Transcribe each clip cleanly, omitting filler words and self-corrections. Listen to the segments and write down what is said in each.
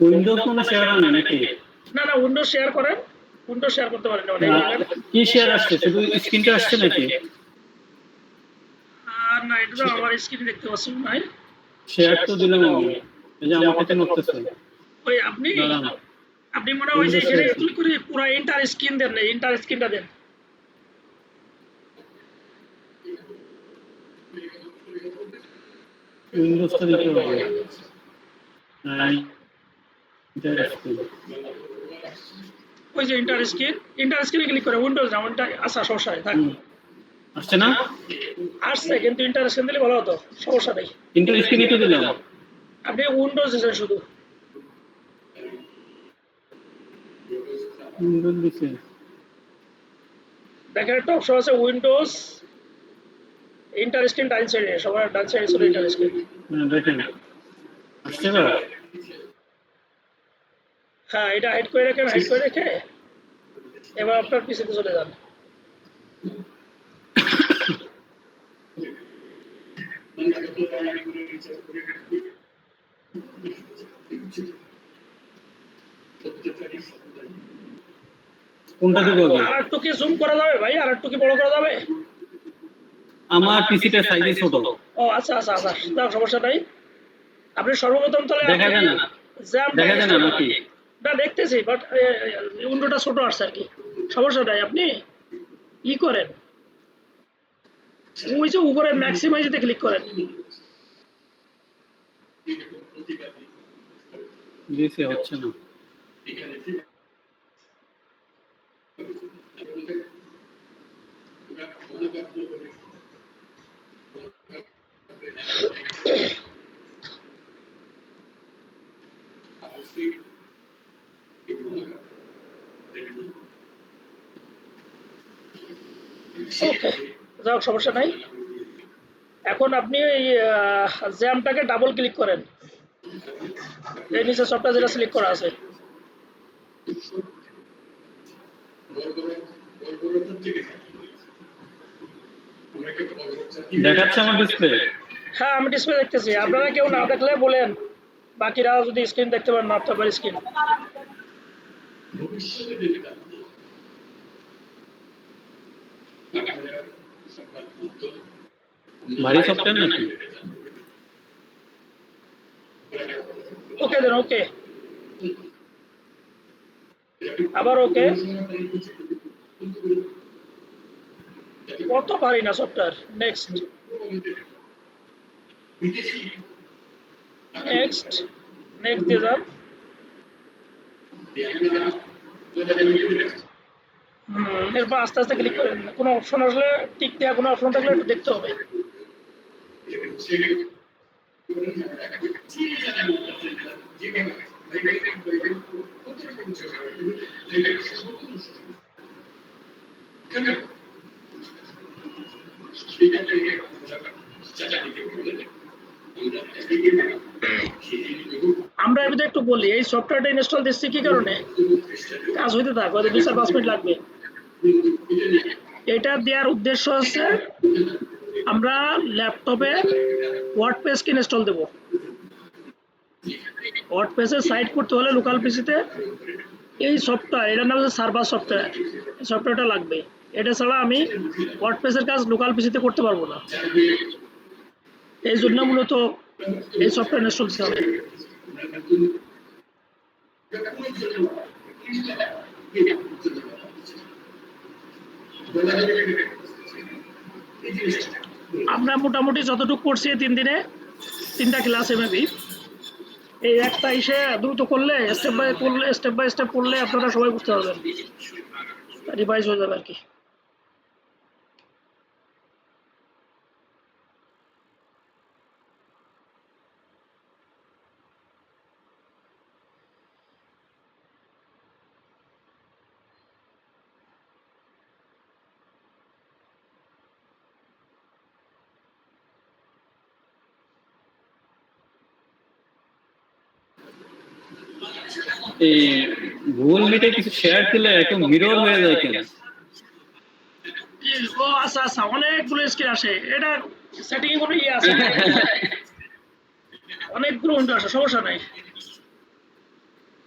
Windows কোনো share হয় না নাকি? না না, উইন্ডোজ শেয়ার করেন, উইন্ডোজ শেয়ার করতে পারেন মানে কি শেয়ার আসছে, শুধু স্ক্রিনটা আসছে নাকি? আর না, এটা তো আমার স্ক্রিন দেখতে পাচ্ছি নাই। শেয়ার তো দিলাম আমি, এই যে আমাকে তো নড়তেছে। ওই আপনি আপনি মনে হয় যে এখানে ক্লিক করে পুরো এন্টার স্ক্রিন দেন না, এন্টার স্ক্রিনটা দেন। উইন্ডোজটা দিতে হবে। ওই যে এন্টার স্ক্রিনে ক্লিক করে উইন্ডোজ না, ওইটা আচ্ছা সমস্যা নেই, থাক। আসছে না? আসছে, কিন্তু এন্টার স্ক্রিন দিলে ভালো হতো, সমস্যা নেই। এন্টার স্ক্রিনে তো দিলাম। আপনি উইন্ডোজ দিয়েছেন শুধু। উইন্ডোজ দিছে। দেখেন একটা অপশন আছে উইন্ডোজ এন্টার স্ক্রিন ডান সাইডে, সবার ডান সাইডে ছিল এন্টার স্ক্রিন। দেখেন আসছে না? হ্যাঁ, এটা হাইড করে রাখেন, হাইড করে রেখে এবার আপনার পিসিতে চলে যান। কোনটা দিব? আর একটু কি জুম করা যাবে ভাই, আর একটু কি বড় করা যাবে? আমার পিসিটা সাইজে ছোট। ও আচ্ছা আচ্ছা আচ্ছা, না সমস্যা নাই। আপনি সর্বপ্রথম তাহলে দেখা যায় না? দেখা যায় না নাকি? না দেখতেছি, বাট উইন্ডোটা ছোট আসছে আর কি, সমস্যা নাই। আপনি ই করেন, ওই যে উপরে ম্যাক্সিমাইজে ক্লিক করেন। দিছে, হচ্ছে না। ওকে, যাক সমস্যা নাই। এখন আপনি এই জ্যামটাকে ডাবল ক্লিক করেন, এই নিচে সবটা যেটা সিলেক্ট করা আছে। দেখাচ্ছে আমার ডিসপ্লে? হ্যাঁ, আমি ডিসপ্লে দেখতেছি, আপনারা কেউ না দেখলে বলেন, বাকিরা যদি স্ক্রিন দেখতে পারেন না আপনার স্ক্রিন। ভারী সফটওয়্যার নাকি? ওকে দেন, ওকে, আবার ওকে। কত ভারী না সফটওয়্যার। নেক্সট নেক্সট নেক্সট দিয়ে যান। এরপর আস্তে আস্তে ক্লিক করেন, কোনো অপশন আসলে টিক দেওয়া কোনো অপশন থাকলে একটু দেখতে হবে। আমরা এর ভিতরে একটু বলি, এই সফটওয়্যারটা ইনস্টল দিচ্ছি কি কারণে, কাজ হইতে থাক, হয়তো 2-4-5 মিনিট লাগবে। এটা দেওয়ার উদ্দেশ্য হচ্ছে আমরা ল্যাপটপে ওয়ার্ডপ্রেসকে ইনস্টল দেব। ওয়ার্ডপ্রেসে সাইট করতে হলে লোকাল পিসিতে এই সফটওয়্যার, এটার নাম হচ্ছে সার্ভার সফটওয়্যার, এই সফটওয়্যারটা লাগবে। এটা ছাড়া আমি ওয়ার্ডপ্রেসের কাজ লোকাল পিসিতে করতে পারবো না, এই জন্য মূলত এই সফটওয়্যার ইনস্টল দিতে হবে। আমরা মোটামুটি যতটুকু করছি 3 দিনে 3টা ক্লাস এমএবি, এই একটা এসে দ্রুত করলে স্টেপ বাই স্টেপ করলে আপনারা সবাই বুঝতে পারবেন, রিভাইজ হয়ে যাবে আর কি। এই গুগল মিটে কিছু শেয়ার দিলে একদম মিরর হয়ে যায় কেন? ও আচ্ছা আচ্ছা, অনেকগুলো স্ক্রিন আসে, এটা সেটিং এ কোনো ইয়ে আছে, অনেকগুলো উইন্ডো আসে, সমস্যা নাই।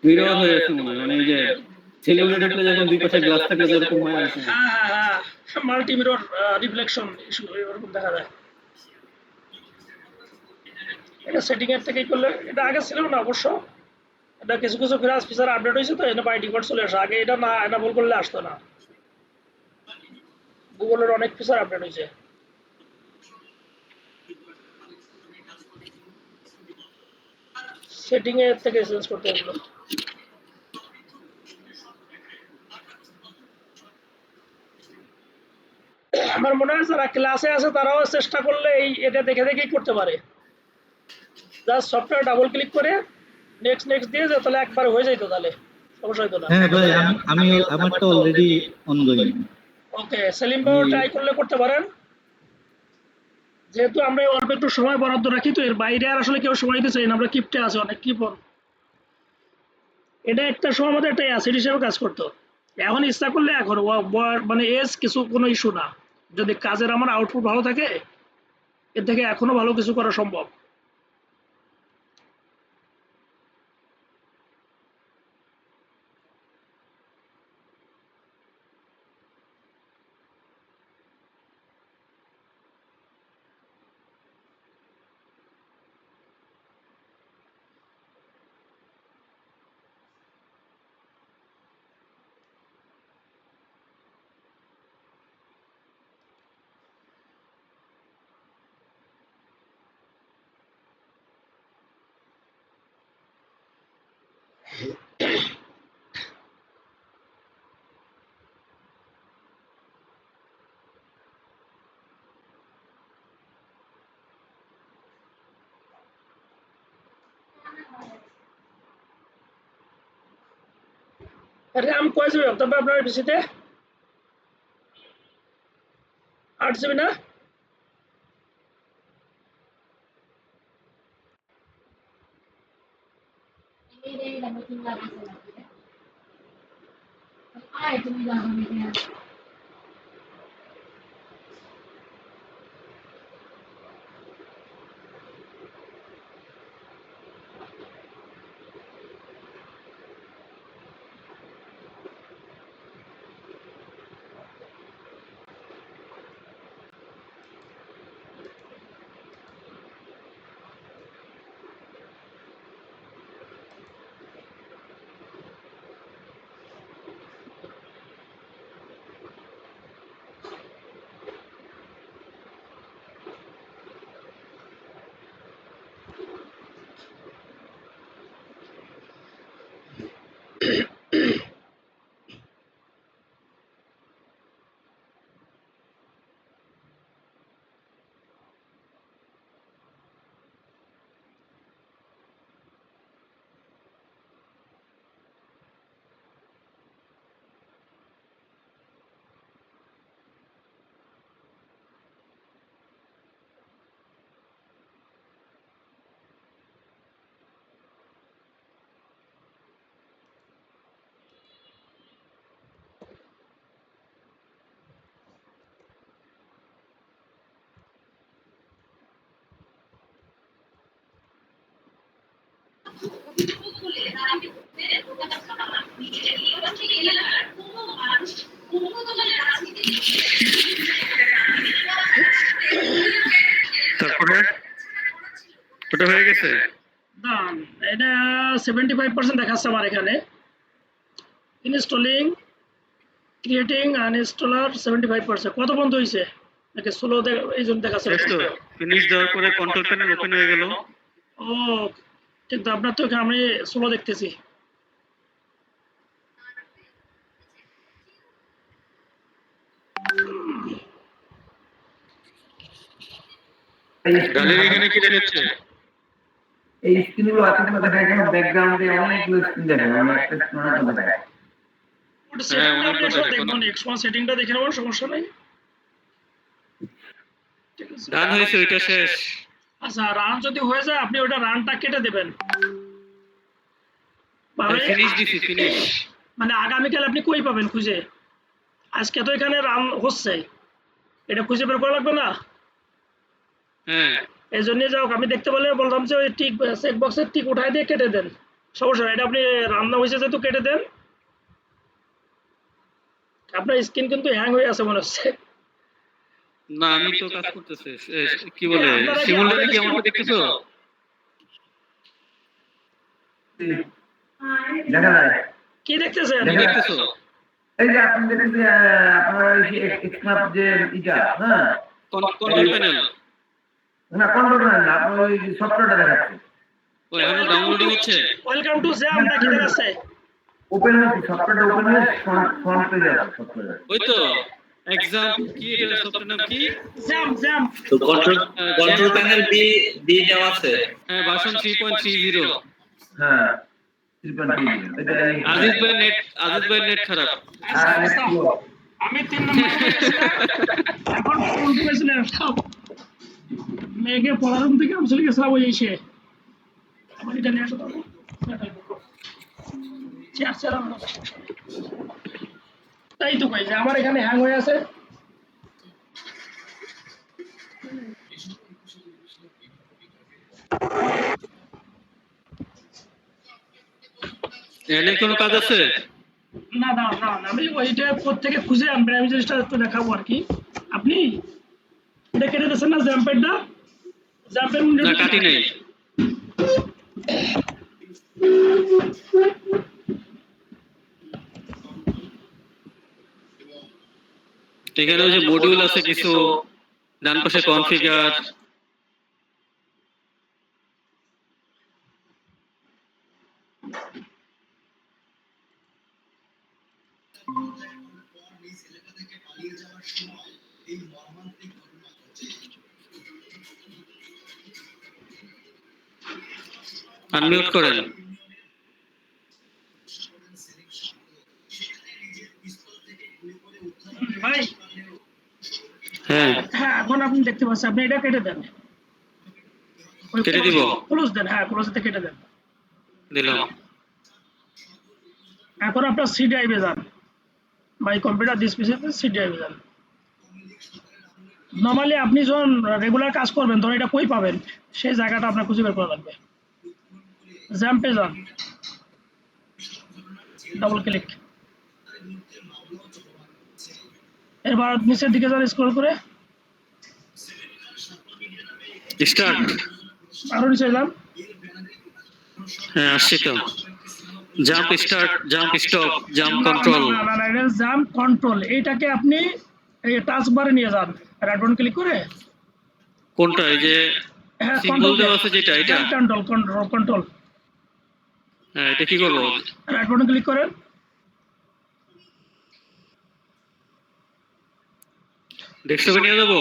মিরর হয়ে আছে মনে হয়, মানে এই যে ছেলেগুলো ঢুকলে যখন দুই পাশে গ্লাস থাকে যেরকম হয় আর কি। হ্যাঁ হ্যাঁ হ্যাঁ, মাল্টি মিরর রিফ্লেকশন ইস্যু এরকম দেখা যায়। এটা সেটিং এর থেকেই করলে, এটা আগে ছিল না অবশ্য, এটা কিছু কিছু ফিচার আপডেট হয়েছে তো এটা বাই ডিফল্ট চলে আসে, আগে এটা না এনেবল করলে আসতো না। গুগলের অনেক ফিচার আপডেট হয়েছে। সেটিং এর থেকে চেঞ্জ করতে এগুলো। আমার মনে হয় যারা ক্লাসে আছে তারাও চেষ্টা করলে এই এটা দেখে দেখেই করতে পারে। জাস্ট সফটওয়্যার ডাবল ক্লিক করে নেক্সট নেক্সট দিয়ে যে তাহলে একবার হয়ে যাইতো, তাহলে সমস্যা হতো না। হ্যাঁ ভাই, আমি আমারটা অলরেডি অনগোয়িং। ওকে, সেলিম ভাই ট্রাই করলে করতে পারেন। যেহেতু আমরা অল্প একটু সময় বরাদ্দ রাখি তো এর বাইরে আর আসলে কেউ সময় দিতে চাই না, আমরা কিপটে আছে অনেক কিপন। এটা একটা সময় মধ্যে একটা অ্যাসিড হিসেবে কাজ করতো, এখন ইচ্ছা করলে এখন মানে এজ কিছু কোনো ইস্যু না, যদি কাজের আমার আউটপুট ভালো থাকে এর থেকে এখনো ভালো কিছু করা সম্ভব। র্যাম কয় জিবি তবে আপনার পিসিতে? 8 জিবি না? তারপরে ওটা হয়ে গেছে। না, এটা 75% দেখাচ্ছে আমার এখানে। Installing, creating uninstaller 75%। কত বন্ধ হয়েছে নাকি স্লো এই জন্য দেখাচ্ছে? শেষ তো, ফিনিশ দেওয়ার পরে কন্ট্রোল প্যানেল ওপেন হয়ে গেল। ও কিন্তু আপনার তো এখানে আমি স্লো দেখতেছি। ডালের এখানে কি দেখাচ্ছে? এই স্ক্রিনগুলো আছে তো দেখা যায় ব্যাকগ্রাউন্ডে অনেকগুলো স্ক্রিন দেখা যায়, আমরা একটা স্ক্রিন অনেকগুলো দেখা যায়। সেটিংটা আমি আসলে দেখবো না, একসময় সেটিংটা দেখে নেবো, সমস্যা নাই। ঠিক আছে, ডান হয়েছে, ওইটা শেষ। আচ্ছা রান যদি হয়ে যায় আপনি ওটা রানটা কেটে দেবেন, ফিনিশ দিছি, ফিনিশ। মানে আগামীকাল আপনি কই পাবেন খুঁজে? আজকে তো এখানে রান হচ্ছে, এটা খুঁজে বের করা লাগবে না? হ্যাঁ, এই জন্য যাও আমি দেখতে বলে বললাম যে ওই টিক চেক বক্সের টিক উঠাই দিয়ে কেটে দেন, সমস্যা নাই, এটা আপনি রান্না হয়েছে যেহেতু কেটে দেন। আপনার স্ক্রিন কিন্তু হ্যাং হয়ে আছে মনে হচ্ছে। না আমি তো কাজ করতেছি। কি বলে আপনারা কি সিমুলেটরে কি আমাদের আমাকে দেখতেছো? দেখা যায়। কি দেখতেছেন? কি দেখতেছো? এই যে আপনি দেখেন যে আপনার এক্সনাপ যে ইটা, হ্যাঁ, কন্ট্রোল প্যানেল। না কন্ট্রোল না, আপনার ওই সফটওয়্যারটা দেখাচ্ছে। ও এখনো ডাউনলোডিং হচ্ছে। ওয়েলকাম টু জ্যাম নাকি দেখাচ্ছে? ওপেন হচ্ছে, সফটওয়্যারটা ওপেন হয়ে ফ্রন্ট পেজে আছে সফটওয়্যার। ওই তো এক্সাম কি এটা সফটওয়্যার নাম কি? Jam jam. তো কন্ট্রোল প্যানেল দিয়ে দেওয়া আছে। হ্যাঁ ভার্সন 3.30। হ্যাঁ 3.3 এটা আজিজ ভাই নেট খারাপ। আমি 3 নম্বর এখন ফোন করেছিলেন সব মেয়েকে পড়ার রুম থেকে আমি চলে গেছিলাম ওই এসে আমার এটা নিয়ে আসো তো চেয়ার চেয়ার তাই তো কই যে আমার এখানে হ্যাং হয়ে আছে। এখানে কোনো কাজ আছে? না না না না, আমি ওইটা থেকে খুঁজে আমি প্রাইম জিনিসটা একটু দেখাবো আর কি। আপনি এটা কেটে দিচ্ছেন না জ্যাম্পেরটা? জ্যাম্পের না কাটি নাই। এখানে ওই যে মডিউল আছে কিছু, ডান পাশে কনফিগার। আনমিউট করেন। ভাই হ্যাঁ হ্যাঁ এখন আপনি দেখতে পাচ্ছেন, আপনি এটা কেটে দেন। কেটে দিব। ক্লোজ দেন, হ্যাঁ ক্লোজ দিয়ে কেটে দেন। দিলাম। এখন আপনার সি ড্রাইভে যান, মাই কম্পিউটার দিস পিসিতে সি ড্রাইভে যান। নর্মালি আপনি যখন রেগুলার কাজ করবেন তখন এটা কই পাবেন সেই জায়গাটা আপনার খুঁজে বের করা লাগবে। জ্যাম্পে যান, ডাবল ক্লিক, এবার নিচের দিকে যান স্ক্রল করে, স্টার্ট। আরো নিচে যান। হ্যাঁ আসছি তো। Jump start, jump stop, jump control. না না না, এটা জাম্প কন্ট্রোল, এইটাকে আপনি এই টাচ বারে নিয়ে যান, রাইট বাটন ক্লিক করে। কোনটা? এই যে হ্যাঁ সিম্বল কন্ট্রোল দেওয়া আছে যেটা, এটা? কন্ট্রোল কন্ট্রোল কন্ট্রোল, হ্যাঁ এটা কি করব? রাইট বাটন ক্লিক করেন। ডেস্কটপে নিয়ে যাব।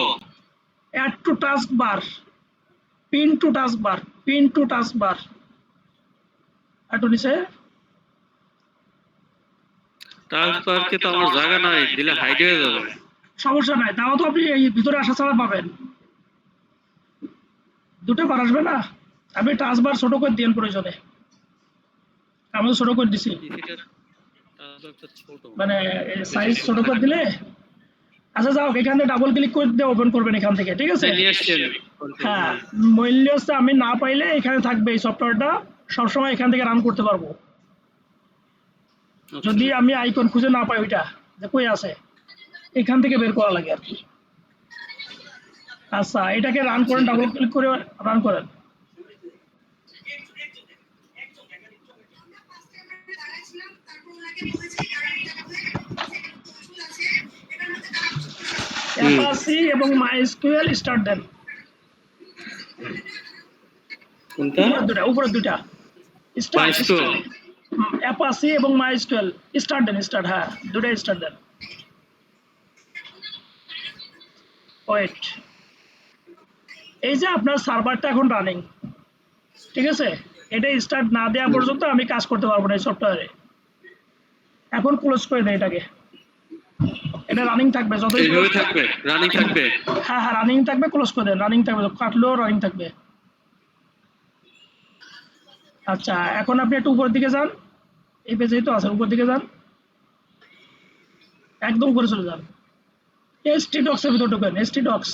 Add to taskbar, pin to taskbar, pin to taskbar, একটু নিচে। টাস্ক বারকে তো আমার জায়গা নাই, দিলে হাইড হয়ে যাবে। সমস্যা নাই, তাও তো আপনি এই ভিতরে আসা ছাড়া পাবেন, দুটো বার আসবে না। আপনি টাস্ক বার ছোট করে দিন প্রয়োজনে, আমি তো ছোট করে দিছি, পিসিটার টাস্ক ছোট। মানে সাইজ ছোট করে দিলে। আচ্ছা যাও, এখানে ডাবল ক্লিক করে দিয়ে ওপেন করবেন এখান থেকে, ঠিক আছে? নিয়ে আসছি আমি। হ্যাঁ মূল্য হচ্ছে আমি না পাইলে এখানে থাকবে, এই সফটওয়্যারটা সবসময় এখান থেকে রান করতে পারবো। যদি আমি আইকন খুঁজে না পাই ওইটা যে কই আছে, এখান থেকে বের করা লাগে আর কি। আচ্ছা এটাকে রান করেন, ডাবল ক্লিক করে রান করেন। অ্যাপাচি এবং মাইএসকিউএল স্টার্ট দেন। কোনটা? উপরে দুটা স্টার্ট, MySQL। অ্যাপাচি এবং মাইএসকিউএল স্টার্ট দেন, স্টার্ট, হ্যাঁ দুটা স্টার্ট দেন। ওয়েট, এই যে আপনার সার্ভারটা এখন রানিং, ঠিক আছে? এটা স্টার্ট না দেওয়া পর্যন্ত আমি কাজ করতে পারবো না এই সফটওয়্যারে। এখন ক্লোজ করে দেয় এটাকে, এটা রানিং থাকবে যতই এইভাবে থাকবে, রানিং থাকবে। হ্যাঁ হ্যাঁ রানিং থাকবে, ক্লোজ করে দেন, রানিং থাকবে, কাটলেও রানিং থাকবে। আচ্ছা এখন আপনি একটু উপরের দিকে যান, এই পেজেই তো আছেন, উপর দিকে যান, একদম উপরে চলে যান, এসটি ডক্স এর ভিতর ঢোকেন, এসটি ডক্স।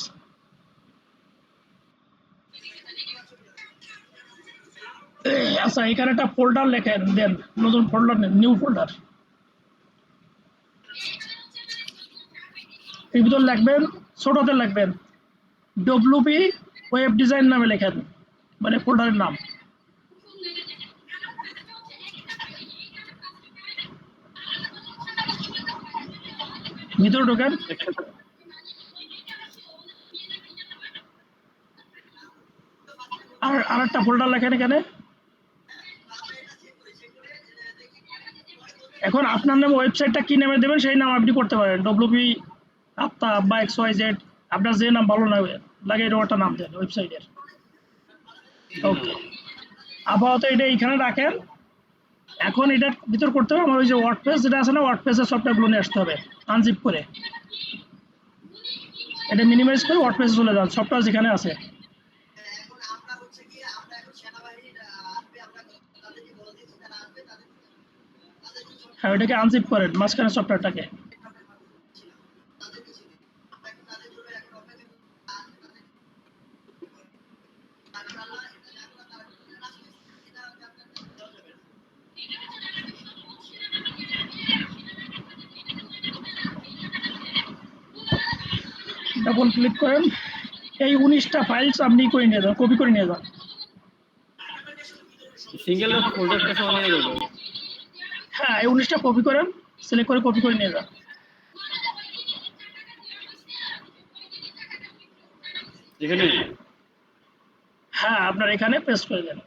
আচ্ছা এখানে একটা ফোল্ডার লেখেন দেন, নতুন ফোল্ডার নেন, নিউ ফোল্ডার। এর ভিতর লিখবেন, ছোটতে লিখবেন ডব্লিউপি ওয়েব ডিজাইন নামে লেখেন, মানে ফোল্ডারের নাম। ভিতরে ঢোকেন, আর আরেকটা ফোল্ডার লেখেন এখানে। এখন আপনার নামে ওয়েবসাইটটা কি নামে দেবেন সেই নাম আপনি করতে পারেন, ডব্লিউপি আপ্তা বা XYZ, আপনার যে নাম ভালো লাগে এরকম একটা নাম দেন ওয়েবসাইটের। ওকে, আপাতত এটা এইখানে রাখেন। এখন এটার ভিতর করতে হবে আমার ওই যে ওয়ার্ডপ্রেস যেটা আছে না, ওয়ার্ডপ্রেসের সফটওয়্যারগুলো নিয়ে আসতে হবে আনজিপ করে। এটা মিনিমাইজ করে ওয়ার্ডপ্রেসে চলে যান, সফটওয়্যার যেখানে আছে। হ্যাঁ, ওটাকে আনজিপ করেন মাঝখানে সফটওয়্যারটাকে। ডাবল ক্লিক করেন, এই 19টা ফাইলস আপনি করে নিয়ে যান, কপি করে নিয়ে যান। সিঙ্গেল ফোল্ডারটা সহ নিয়ে যাবো। হ্যাঁ, এই 19টা কপি করেন, সিলেক্ট করে কপি করে নিয়ে যান। এখানে হ্যাঁ, আপনার এখানে পেস্ট করে দেন।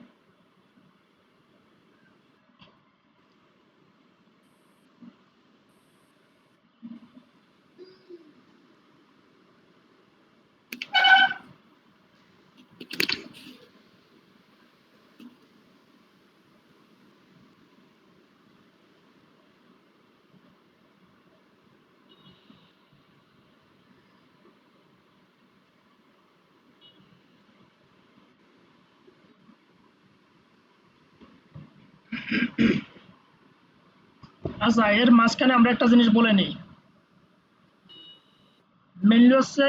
আচ্ছা, এর মাঝখানে আমরা একটা জিনিস বলে নিই, মেনলি হচ্ছে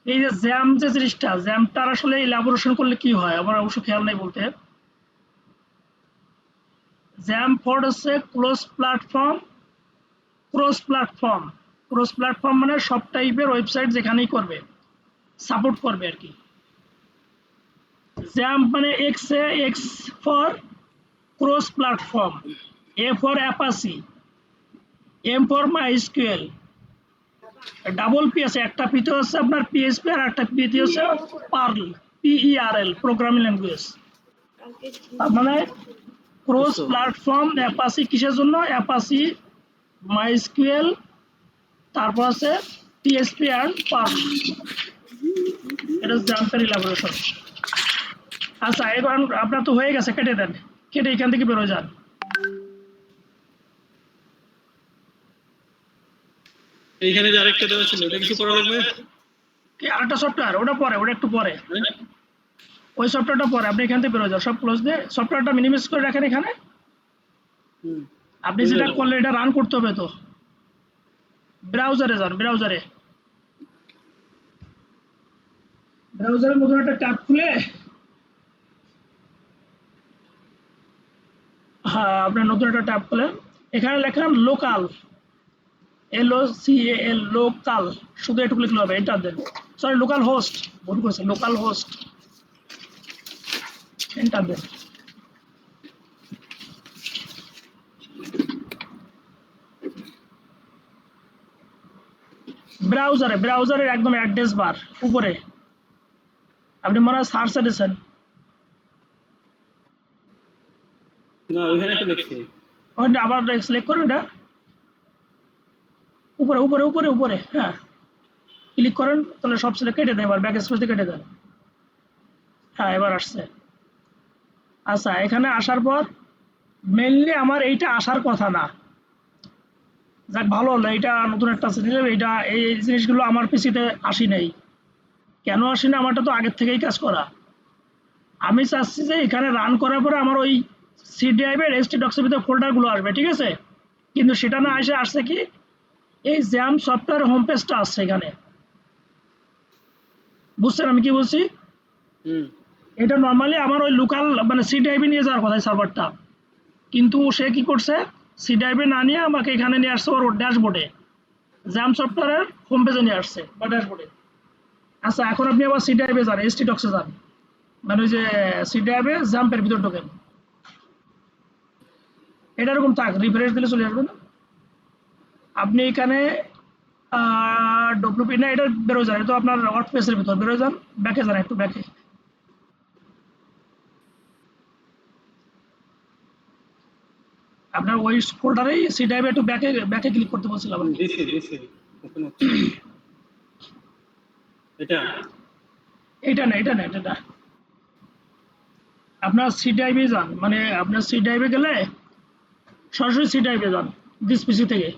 এই যে জ্যাম, যে জিনিসটা জ্যামটার আসলে ইলাবোরেশন করলে কি হয় আমার অবশ্য খেয়াল নেই বলতে। জ্যাম ফর হচ্ছে close platform, cross platform. Cross platform মানে সব টাইপের ওয়েবসাইট যেখানেই করবে, সাপোর্ট করবে আর কি। জ্যাম মানে X for cross platform, A for Apache, M for MySQL, double P আছে, একটা পিতে হচ্ছে আপনার পিএইচপি আর একটা পিতে হচ্ছে পার্ল, PERL প্রোগ্রামিং ল্যাঙ্গুয়েজ। তার মানে ক্রস প্ল্যাটফর্ম অ্যাপাসি কিসের জন্য, অ্যাপাসি, মাইস্কুয়েল, তারপর আছে টিএসপি আর পার্ল। এটা জাম্পের ইলাবোরেশন। আচ্ছা, এখন আপনার তো হয়ে গেছে, কেটে দেন, কেটে এখান থেকে বেরোয় যান। এইখানে যে আরেকটা দেওয়া ছিল এটা কিছু করা লাগবে? কি আরেকটা সফটওয়্যার, ওটা পরে, ওটা একটু পরে, ওই সফটওয়্যারটা পরে। আপনি এখান থেকে বেরোয় যান, সব ক্লোজ দিয়ে সফটওয়্যারটা মিনিমাইজ করে রাখেন এখানে। আপনি যেটা করলে এটা রান করতে হবে তো। ব্রাউজারে যান, ব্রাউজারে ব্রাউজারের মধ্যে একটা ট্যাব খুলে, হ্যাঁ আপনার নতুন একটা ট্যাব খুলে এখানে লেখেন লোকাল, LOCAL, লোকাল, শুধু এটুকু লিখলে হবে, এন্টার দেন। সরি, লোকাল হোস্ট, ভুল করেছে, লোকাল হোস্ট, এন্টার দেন। ব্রাউজারের একদম অ্যাড্রেস বার উপরে আপনি মনে হয় সার্চে দিয়েছেন। না, ওইখানে একটা দেখছি। ওইটা আবার সিলেক্ট করুন, এটা উপরে উপরে উপরে উপরে, হ্যাঁ ক্লিক করেন, তাহলে সব সিলেক্ট কেটে দেন, এবার ব্যাক স্পেস দিয়ে কেটে দেন। হ্যাঁ, এবার আসছে। আচ্ছা, এখানে আসার পর মেইনলি আমার এইটা আসার কথা না, যাক ভালো হলো, এইটা নতুন একটা সিস্টেম, এইটা এই জিনিসগুলো আমার পিসিতে আসি নাই। কেন আসি না, আমারটা তো আগের থেকেই কাজ করা। আমি চাচ্ছি যে এখানে রান করার পরে আমার ওই সি ড্রাইভের htdocs এর ভিতরে ফোল্ডারগুলো আসবে, ঠিক আছে, কিন্তু সেটা না এসে আসছে কি এই জ্যাম সফটওয়্যার হোম পেজটা আসছে এখানে। বুঝছেন আমি কি বলছি? এটা নর্মালি আমার ওই লোকাল মানে সি ড্রাইভে নিয়ে যাওয়ার কথা সার্ভারটা, কিন্তু সে কি করছে সি ড্রাইভে না নিয়ে আমাকে এখানে নিয়ে আসছে ওর ড্যাশবোর্ডে, জ্যাম সফটওয়্যারের হোম পেজে নিয়ে আসছে বা ড্যাশবোর্ডে। আচ্ছা এখন আপনি আবার সি ড্রাইভে যান, এসটি ডক্সে যান, মানে ওই যে সি ড্রাইভে জাম্পের ভিতর ঢোকেন, এটা এরকম থাক, রিফ্রেশ দিলে চলে আসবে না। আপনি এখানে ডব্লিউপি না এটা বেরো যান, এটা তো আপনার ওয়ার্ড পেজের ভিতর, বেরো যান, ব্যাকে যান, একটু ব্যাকে। আপনার ওই ফোল্ডারেই সি ড্রাইভে একটু ব্যাকে ব্যাকে ক্লিক করতে বলছিলাম আর কি। দিছি ওপেন হচ্ছে এটা এটা না এটা না এটা না, আপনার সি ড্রাইভে যান, মানে আপনার সি ড্রাইভে গেলে সরাসরি সি ড্রাইভে যান দিস পিসি থেকে।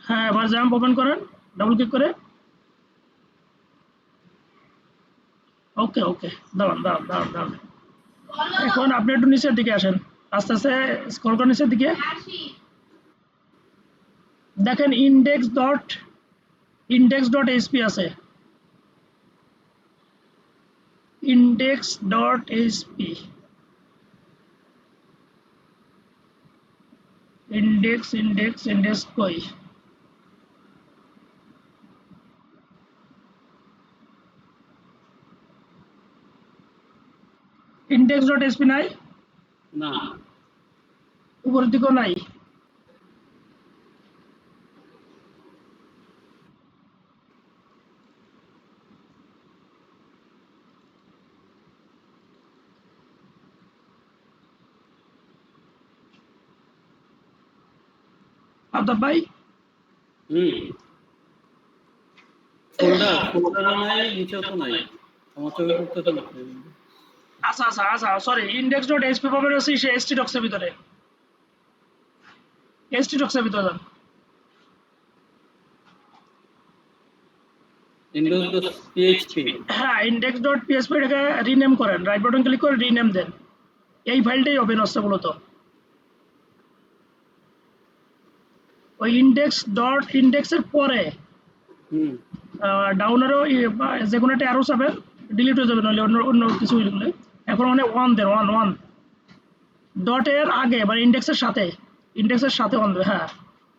হ্যাঁ এবার জ্যাম্প ওপেন করেন ডাবল ক্লিক করে। ওকে ওকে, দাঁড়ান দাঁড়ান দাঁড়ান দাঁড়ান, এখন আপনি একটু নিচের দিকে আসেন, আস্তে আস্তে স্ক্রল করেন নিচের দিকে, দেখেন ইন্ডেক্স ডট এইচপি আছে, ইন্ডেক্স ডট এইচপি, ইন্ডেক্স কই, ইন্ডেক্স ডট এইচপি নাই, না উপরের দিকেও নাই। আদাব ভাই ফোল্ডার নাই, নিচেও তো নাই, আমার চোখে পড়তে তো না। আচ্ছা সরি, ইন্ডেক্স ডট এইচপি পাবেন হচ্ছে সে এসটি ডক্সের ভিতরে, এসটি ডক্সের ভিতরে যান। উইন্ডোজ পিএইচপি হ্যাঁ ইন্ডেক্স ডট পিএসপি এটাকে রিনেম করেন, রাইট বাটন ক্লিক করে রিনেম দেন, এই ফাইলটাই ওপেন হচ্ছে মূলত। ওই ইন্ডেক্সের পরে ডাউনেরও যে কোনো একটা অ্যারো চাবেন, ডিলিট হয়ে যাবে নাহলে অন্য অন্য কিছু লিখলে। এখন মানে ওয়ান দেন, ওয়ান ডটের আগে মানে ইন্ডেক্সের সাথে ওয়ান দেবে। হ্যাঁ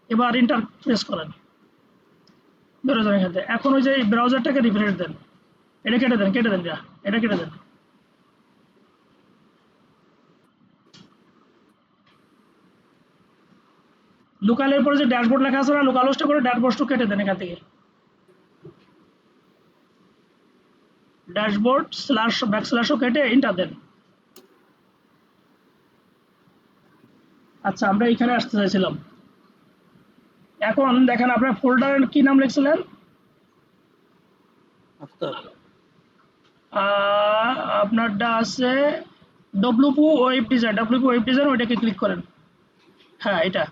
এবার ইন্টার প্রেস করেন, বেরো যাবেন এখান থেকে। এখন ওই যে ব্রাউজারটাকে রিফ্রেশ দেন, এটা কেটে দেন যা, এটা কেটে দেন। লোকালের পরে যে ড্যাশবোর্ড লেখা আছে না, লোকাল হোস্টে করে ড্যাশবোর্ড কেটে দেন এখান থেকে, ড্যাশবোর্ড ব্যাকস্ল্যাশও কেটে ইন্টার দেন। আচ্ছা আমরা এখানে আসতে চাইছিলাম, এখন দেখেন আপনার ফোল্ডারের কি নাম লিখছিলেন, আপনারটা আছে ডব্লিউপি ওয়েব ডিজাইন, ওইটাকে ক্লিক করেন। হ্যাঁ এটা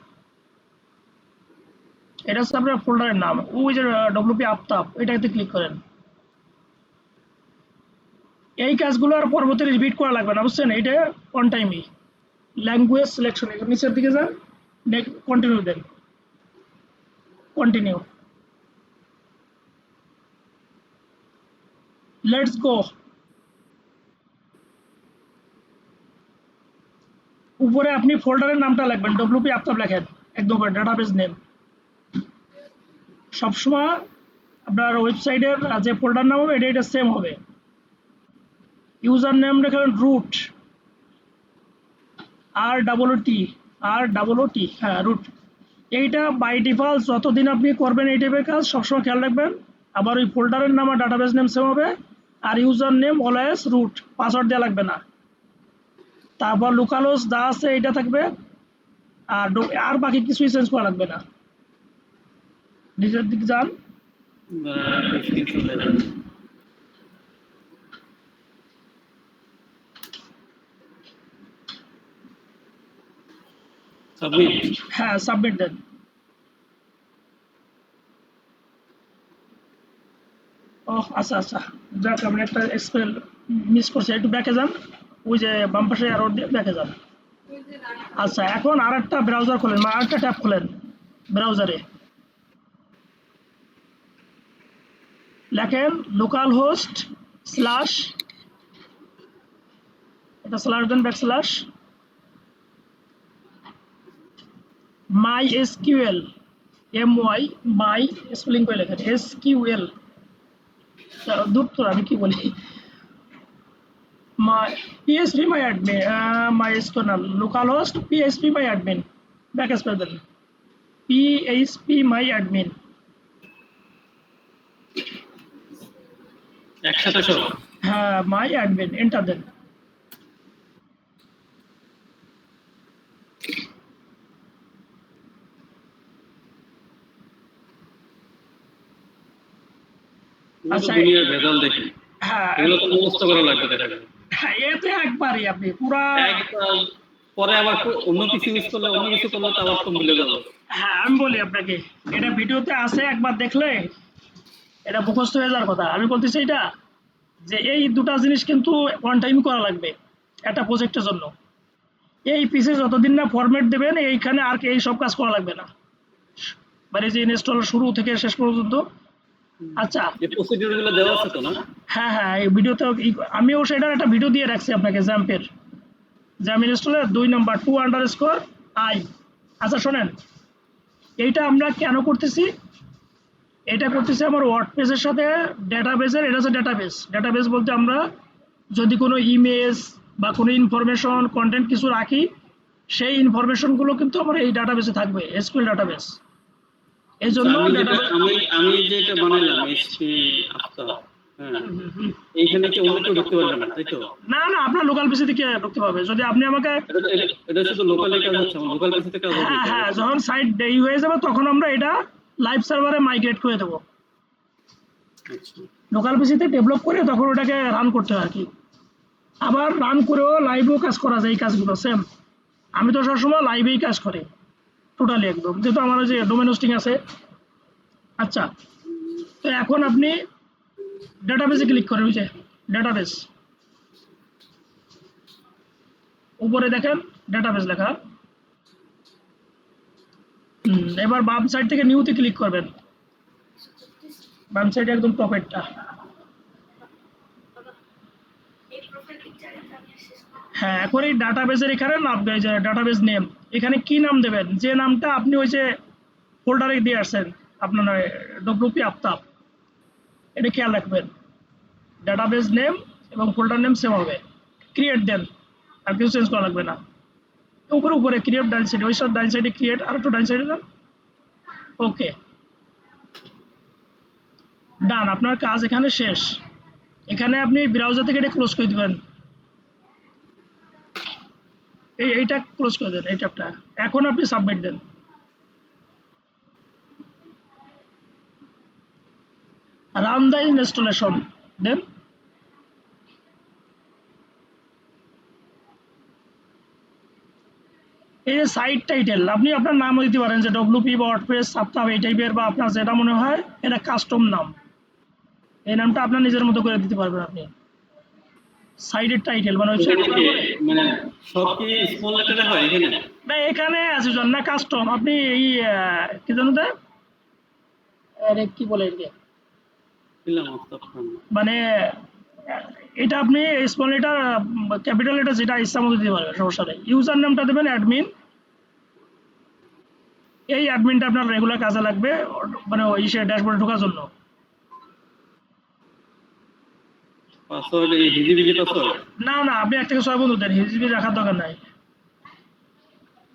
হচ্ছে আপনার ফোল্ডারের নাম, ওই যে ডব্লিউপি আফতাব, এটাতে ক্লিক করেন। এই কাজগুলো আর পরবর্তী রিপিট করা লাগবে না বুঝছেন, এটা অন টাইমই। ল্যাঙ্গুয়েজ সিলেকশন নিচের দিকে যান, কন্টিনিউ দেন, কন্টিনিউ, লেটস গো। উপরে আপনি ফোল্ডারের নামটা লিখবেন, ডব্লিউপি আফতাব লেখেন একদম, ডাটাবেস নেম। সবসময় আপনার ওয়েবসাইটের যে ফোল্ডার নাম হবে এটা সেম হবে। ইউজার নেম লিখেন রুট, আর ডাবল ও টি, হ্যাঁ রুট। এইটা বাই ডিফল্ট যতদিন আপনি করবেন এই টাইপের কাজ সবসময় খেয়াল রাখবেন। আবার ওই ফোল্ডারের নাম আর ডাটাবেস নেম সেম হবে, আর user name always root, password দেওয়া লাগবে না। তারপর লোকাল হোস্ট যা আছে এটা থাকবে, আর বাকি কিছুই চেঞ্জ করা লাগবে না। নিজের দিকে যান, হ্যাঁ সাবমিট দেন। ও আচ্ছা যাক, আমি একটা স্পেল মিস করছি, একটু ব্যাকে যান, ওই যে বাম পাশে আরো দিয়ে ব্যাকে যান। আচ্ছা এখন আর একটা ব্রাউজার খোলেন, আর একটা ট্যাব খোলেন ব্রাউজারে, লেখেন লোকাল হোস্ট স্ল্যাশ, এটা স্ল্যাশ দেন backslash my SQL, MY my spelling করে লেখেন SQL, দূর তো আমি কি বলি, my PHP my admin, my external localhost PHP my admin, backslash then PHP my admin, একসাথে সব। হ্যাঁ my admin, এন্টার দেন। আচ্ছা, দুনিয়ার ভেজাল দেখি, হ্যাঁ এগুলো তো মুখস্থ করা লাগবে দেখা যাবে। হ্যাঁ, এতে একবারই আপনি পুরা, একদম পরে আবার অন্য কিছু ইউজ করলে, অন্য কিছু করলে তো আবার তো ভুলে যাবো। হ্যাঁ আমি বলি আপনাকে, এটা ভিডিওতে আছে, একবার দেখলে এটা মুখস্থ হয়ে যাওয়ার কথা। আমি বলতেছি এটা যে এই দুটা জিনিস কিন্তু ওয়ান টাইম করা লাগবে একটা প্রজেক্টের জন্য। এই পিসে যতদিন না ফরম্যাট দেবেন এইখানে আর এই সব কাজ করা লাগবে না, মানে যে ইনস্টল শুরু থেকে শেষ পর্যন্ত। আচ্ছা, এই প্রসিডিউর গুলো দেওয়া আছে তো না? হ্যাঁ হ্যাঁ, এই ভিডিওতে আমিও সেটার একটা ভিডিও দিয়ে রাখছি আপনাকে, জ্যাম্পের জ্যাম ইনস্টলের 2 নাম্বার 2_i। আচ্ছা শোনেন, এইটা আমরা কেন করতেছি, এটা করতেছি আমার ওয়ার্ডপ্রেসের সাথে ডেটাবেসের, এটা হচ্ছে ডেটাবেস। ডেটাবেস বলতে আমরা যদি কোনো ইমেজ বা কোনো ইনফরমেশন কন্টেন্ট কিছু রাখি, সেই ইনফরমেশনগুলো কিন্তু আমার এই ডাটাবেসে থাকবে, SQL ডাটাবেস। এই জন্য আমি যেটা বানাইলাম এসপি আফতার, হ্যাঁ, এইখানে কি অন্য কেউ ঢুকতে পারবে না, তাই তো? না না, আপনার লোকাল পিসি থেকে ঢুকতে পারবে। যদি আপনি আমাকে, এটা শুধু লোকালে কাজ হচ্ছে, আমার লোকাল পিসিতে কাজ হবে। হ্যাঁ হ্যাঁ, যখন সাইট ডেই হয়ে যাবে তখন আমরা এটা লাইভ সার্ভারে মাইগ্রেট করে দেবো। আচ্ছা, লোকাল পিসিতে ডেভেলপ করে তখন ওটাকে রান করতে হয় আর কি। আবার রান করেও লাইভেও কাজ করা যায়, এই কাজগুলো সেম। আমি তো সবসময় লাইভেই কাজ করি টোটালি একদম, যেহেতু আমার যে ডোমেন হোস্টিং আছে। আচ্ছা, তো এখন আপনি ডেটাবেসে ক্লিক করেন, ওই যে ডেটাবেস উপরে দেখেন ডেটাবেস লেখা। এবার বাম সাইড থেকে নিউতে ক্লিক করবেন, বাম সাইডে একদম টপেরটা। হ্যাঁ, এখন এই ডাটাবেসের এখানে নামবে, যে ডাটাবেস নেম, এখানে কি নাম দেবেন, যে নামটা আপনি ওই যে ফোল্ডারে দিয়ে আসছেন আপনার WP আফতাব, এটা খেয়াল রাখবেন। ডাটাবেস নেম এবং ফোল্ডার নেম সেম হবে। ক্রিয়েট দেন, আর কিছু চেঞ্জ করা লাগবে না। উপরে উপরে ক্রিয়েট ডান সাইডে, ওই সব ডান সাইডে ক্রিয়েট, আর একটু ডান সাইডে দেন। ওকে, ডান, আপনার কাজ এখানে শেষ। এখানে আপনি ব্রাউজার থেকে এটা ক্লোজ করে দিবেন, এইটা ক্লোজ করে দেন, এই ট্যাবটা। এখন আপনি সাবমিট দেন। রান দ্য ইনস্টলেশন দেন। এই যে সাইট টাইটেল, আপনি আপনার নামও দিতে পারেন, যে WP বা ওয়ার্ডপ্রেস সাবটাব এই টাইপের, বা আপনার যেটা মনে হয় এটা কাস্টম নাম, এই নামটা আপনার নিজের মতো করে দিতে পারবেন আপনি। সাইটের টাইটেল মানে এখানে কি মানে সব কি স্মল লেটারে হয় এখানে? না, এখানে আছে না কাস্টম, আপনি এই কি জানো তো, আরে কি বলে এটাকে, দিলাম আফতাব খান। মানে এটা আপনি স্মল লেটার ক্যাপিটাল লেটার যেটা ইচ্ছা মতো দিতে পারবেন, সমস্যা নেই। ইউজার নামটা দেবেন অ্যাডমিন, এই অ্যাডমিনটা আপনার রেগুলার কাজে লাগবে, মানে ওই সে ড্যাশবোর্ডে ঢোকার জন্য। পাসওয়ার্ড এই হিজিবিজি পাসওয়ার্ড? না না, আপনি 1 থেকে 6 পর্যন্ত দেন, হিজিবি রাখার দরকার নাই,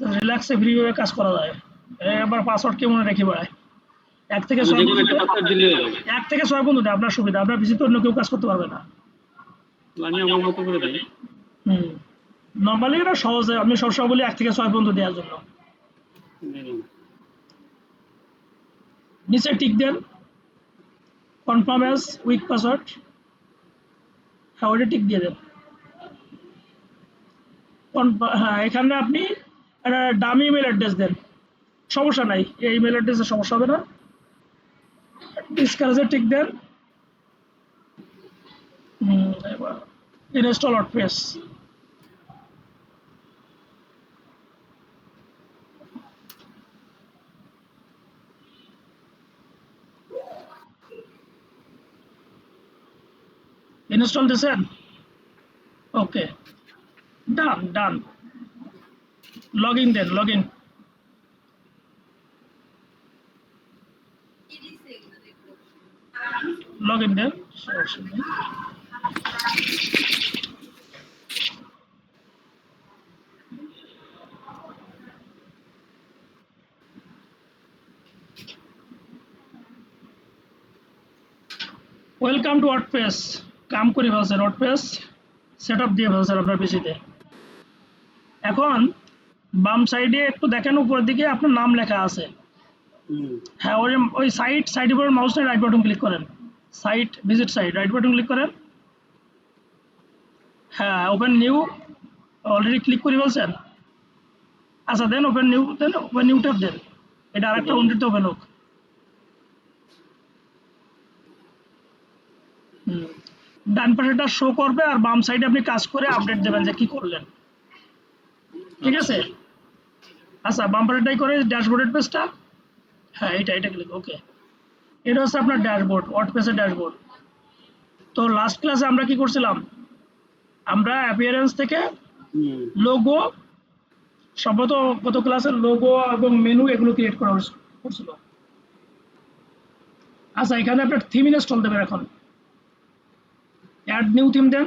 রিল্যাক্সে ফ্রিভাবে কাজ করা যায়। এবার পাসওয়ার্ড কে মনে রেখে বেড়ায়। 1 থেকে 6 যেকোনো একটা পাসওয়ার্ড দিলে হবে? 1 থেকে 6 পর্যন্ত দেন, আপনার সুবিধা, আপনার পিছিয়ে তো অন্য কেউ কাজ করতে পারবে না। আমি আমার মতো করে দিই। নর্মালি এটা সহজে, আমি সবসময় বলি 1 থেকে 6 পর্যন্ত দেওয়ার জন্য। নিচে টিক দেন কনফার্ম অ্যাজ উইক পাসওয়ার্ড, হ্যাঁ ওইটা টিক দিয়ে দেন। হ্যাঁ, এখানে আপনি একটা ডামি ইমেল অ্যাড্রেস দেন, সমস্যা নাই, এই ইমেল অ্যাড্রেসে সমস্যা হবে না। ডিসকারেজে টিক দেন। এবার ইনস্টল ওয়ার্ডপ্রেস, ইনস্টল দিয়েছেন? Okay, done done. Log in দেন, লগ ইন। লগ ইন দেন, সমস্যা নেই। Welcome to WordPress. কাম করে ফেলছেন, ওয়ার্ডপ্রেস সেট আপ দিয়ে ফেলছেন আপনার পিসিতে। এখন বাম সাইডে একটু দেখেন, উপরের দিকে আপনার নাম লেখা আছে। হ্যাঁ, ওই সাইটের উপর মাউস নিয়ে রাইট বাটন ক্লিক করেন। Site, visit site, right button click করেন। হ্যাঁ, ওপেন নিউ, অলরেডি ক্লিক করে ফেলছেন। আচ্ছা দেন ওপেন নিউ, দেন ওপেন নিউ ট্যাব দেন। এটা আরেকটা উইন্ডোতে ওপেন হোক। ডান পাশেটা শো করবে আর বাম সাইডে আপনি কাজ করে আপডেট দেবেন যে কি করলেন, ঠিক আছে? আচ্ছা, বাম পাশেটাই করে ড্যাশবোর্ডের পেজটা। হ্যাঁ, এটা ক্লিক, ওকে। এটা হচ্ছে আপনার ড্যাশবোর্ড, ওয়ার্ডপ্রেসের ড্যাশবোর্ড। তো লাস্ট ক্লাসে আমরা কি করছিলাম? আমরা অ্যাপিয়ারেন্স থেকে লোগো, সম্ভবত গত ক্লাসের লোগো এবং মেনু এগুলো ক্রিয়েট করা করছিল। আচ্ছা, এখানে আপনার থিম ইনস্টল দেবেন। এখন অ্যাড নিউ থিম দেন,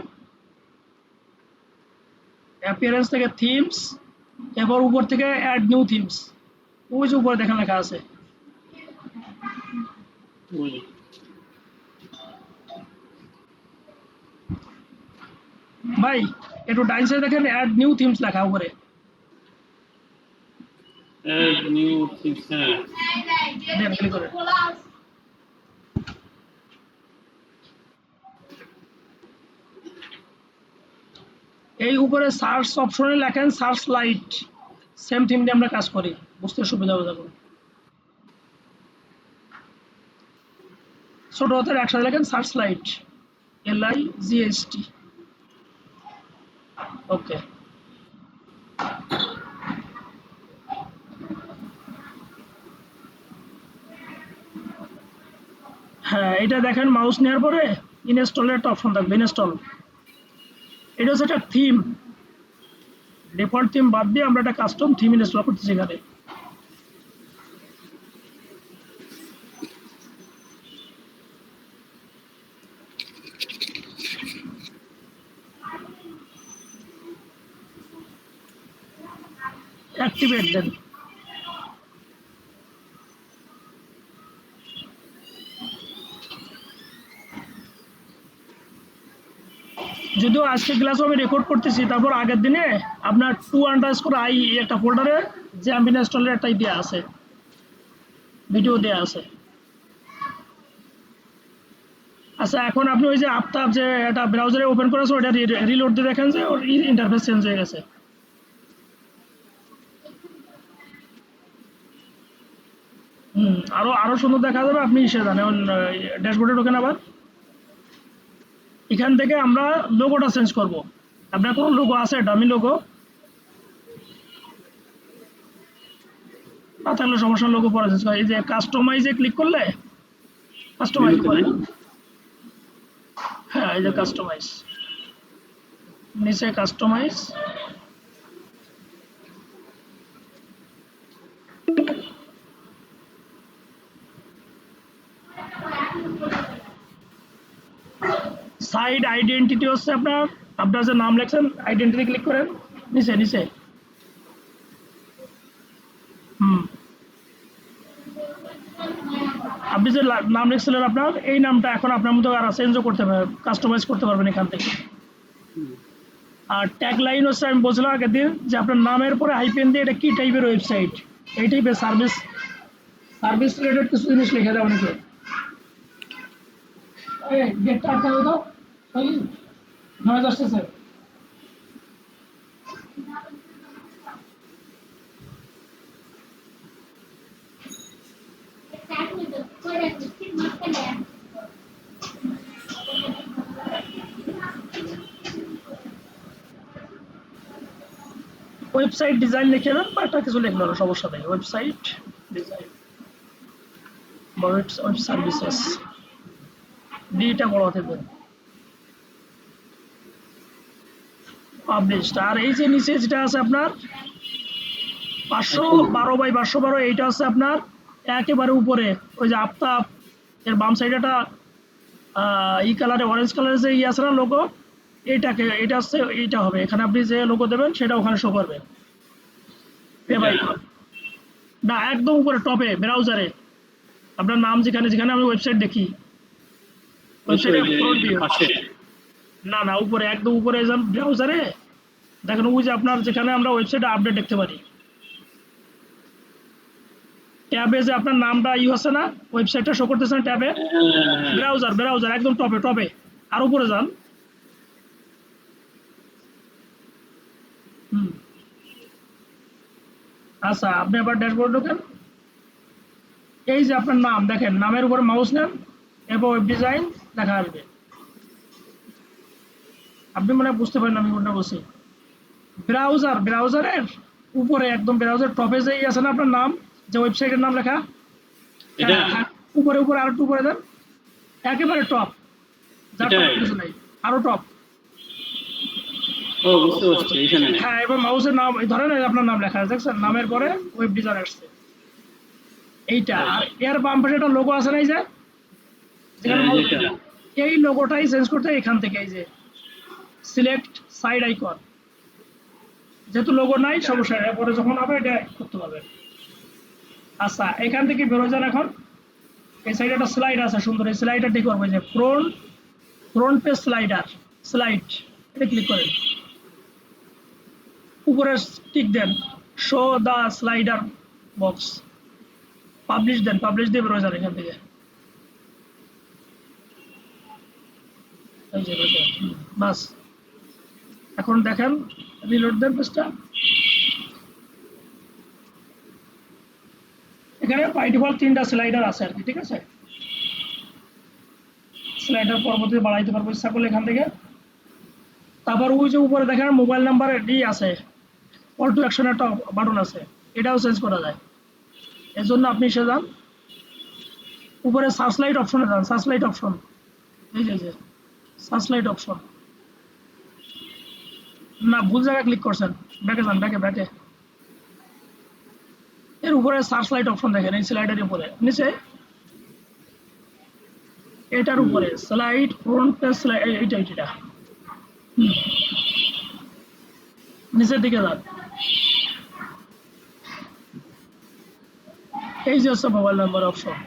অ্যাপিয়ারেন্স থেকে থিমস, এবার উপর থেকে অ্যাড নিউ থিমস, ওই যে উপরে দেখেন লেখা আছে। ভাই একটু ডাইন সাইডে দেখেন অ্যাড নিউ থিমস লেখা উপরে। দেন ক্লিক করেন। এই উপরে সার্চ অপশনে লেখেন সার্চ লাইট, সেম থিম দিয়ে আমরা কাজ করি, বুঝতে সুবিধা হবে। দেখুন ছোট হাতের একসাথে লেখেন সার্চ লাইট, LIGHT। ওকে, হ্যাঁ এটা দেখেন মাউস নেওয়ার পরে ইনস্টলের একটা অপশন থাকবে, ইনস্টল। এটা হচ্ছে একটা থিম, ডিফল্ট থিম বাদ দিয়ে আমরা একটা কাস্টম থিম ইনস্টল করতেছি এখানে। অ্যাক্টিভেট দেন। যদিও আজকে ক্লাসও আমি রেকর্ড করতেছি, তারপর আগের দিনে আপনার 2_i একটা ফোল্ডারে জ্যাম্প ইনস্টলের একটা দেওয়া আছে, ভিডিও দেওয়া আছে। আচ্ছা, এখন আপনি ওই যে আফতাব যে একটা ব্রাউজারে ওপেন করেছে, ওটা রিলোড দিয়ে দেখেন যে ওর ইন্টারফেস চেঞ্জ হয়ে গেছে। আরো সুন্দর দেখা যাবে। আপনি এসে যান এখন ড্যাশবোর্ডে ঢোকেন। আবার এখান থেকে আমরা লোগোটা চেঞ্জ করব। আপনার কোনো লোগো আছে, ডামি লোগো না থাকলে সমস্যা, লোগো পরে চেঞ্জ করে। এই যে কাস্টমাইজে ক্লিক করলে কাস্টমাইজ করে। হ্যাঁ, এই যে কাস্টমাইজ, নিচে কাস্টমাইজ, সাইড আইডেন্টিটি হচ্ছে আপনার যে নাম লেখছেন, আইডেন্টিটি ক্লিক করেন নিচে নিচে। আপনি যে নাম লিখছিলেন আপনার, এই নামটা এখন আপনার মতো আর চেঞ্জও করতে পারবেন, কাস্টমাইজ করতে পারবেন এখান থেকে। আর ট্যাগ লাইন হচ্ছে, আমি বলছিলাম আগের দিন যে আপনার নামের পরে হাইপেন দিয়ে এটা কি টাইপের ওয়েবসাইট, এই টাইপের সার্ভিস রিলেটেড কিছু জিনিস লিখে দেয় অনেকে। গেটটা আটকা দাও, নয়েজ আসতেছে। ওয়েবসাইট ডিজাইন লিখে দেন বা একটা কিছু লিখলো না, সমস্যা নেই। ওয়েবসাইট ডিজাইন বা ওয়েব সার্ভিসেস, ডিটা বড় হতে দেন। পাবলিশড। আর এই যে নিচে যেটা আছে আপনার 512/512, এইটা আছে আপনার একেবারে উপরে, ওই যে আফতাব এর বাম সাইডে একটা ই কালারে অরেঞ্জ কালারের যে ই আছে না লোগো, এটা হচ্ছে এইটা হবে, এখানে আপনি যে লোগো দেবেন সেটা ওখানে শো করবে। ভাই না, একদম উপরে টপে ব্রাউজারে আপনার নাম যেখানে যেখানে আমি ওয়েবসাইট দেখি, ওয়েবসাইটের ফ্রন্ট ভিউ। না না, উপরে একদম উপরে যান ব্রাউজারে, দেখেন ওই যে আপনার যেখানে আমরা ওয়েবসাইটে আপডেট দেখতে পারি, ট্যাবে যে আপনার নামটা হচ্ছে না, ওয়েবসাইটটা শো করতেছে না ট্যাবে, ব্রাউজার একদম টপে টপে, আর উপরে যান। আচ্ছা, আপনি আবার ড্যাশবোর্ড ঢোকেন, এই যে আপনার নাম দেখেন, নামের উপরে মাউস নেন এবং ওয়েব ডিজাইন দেখা আসবে। আপনি মনে হয় বুঝতে পারেন আমি কোনটা বলছি। ব্রাউজারের উপরে একদম ব্রাউজার টপে যে আছে না আপনার নাম, যে ওয়েবসাইটের নাম লেখা, উপরে আর একটু উপরে দেন, একেবারে টপ, কিছু নাই, আরো টপ। হ্যাঁ, এবার মাউসের নাম ধরেন আপনার নাম লেখা আছে, দেখছেন নামের পরে ওয়েব ডিজাইন আসছে এইটা, আর এর বাম পাশে একটা লোগো আছে না, এই যে এই লোগোটাই চেঞ্জ করতে এখান থেকে এই যে সিলেক্ট সাইড আইকন, যেহেতু লোগো নাই সমস্যা নেই, পরে যখন হবে এটা করতে পারবেন। আচ্ছা, এখান থেকে বেরো যান। এখন এই সাইডে একটা স্লাইড আছে সুন্দর, এই স্লাইডারটি করবো, যে ফ্রন্ট পেজ স্লাইড, এটা ক্লিক করেন, উপরে টিক দেন, show the slider box, publish দেন, পাবলিশ দিয়ে বেরো যান এখান থেকে। বাস, এখন দেখেন রিলোড দেন পেজটা। এখানে বাই ডিফল্ট 3টা স্লাইডার আছে আর কি, ঠিক আছে। স্লাইডার পরবর্তীতে বাড়াইতে পারবো ইচ্ছা করলে এখান থেকে। তারপর ওই যে উপরে দেখেন মোবাইল নাম্বার ডি আছে, কল টু অ্যাকশন একটা বাটন আছে, এটাও চেঞ্জ করা যায়। এর জন্য আপনি এসে যান উপরে সার্চলাইট অপশনে যান, সার্চলাইট অপশন, এই যে সার্চলাইট অপশন, না ভুল জায়গায় ক্লিক করছেন, ব্যাকে যান, ব্যাকে এর উপরে সার্চলাইট অপশন দেখেন, এই স্লাইডের উপরে নিচে, এটার উপরে স্লাইড ফ্রন্ট পেজ স্লাইড, এইটা নিচের দিকে যান, এই যে হচ্ছে মোবাইল নাম্বার অপশন,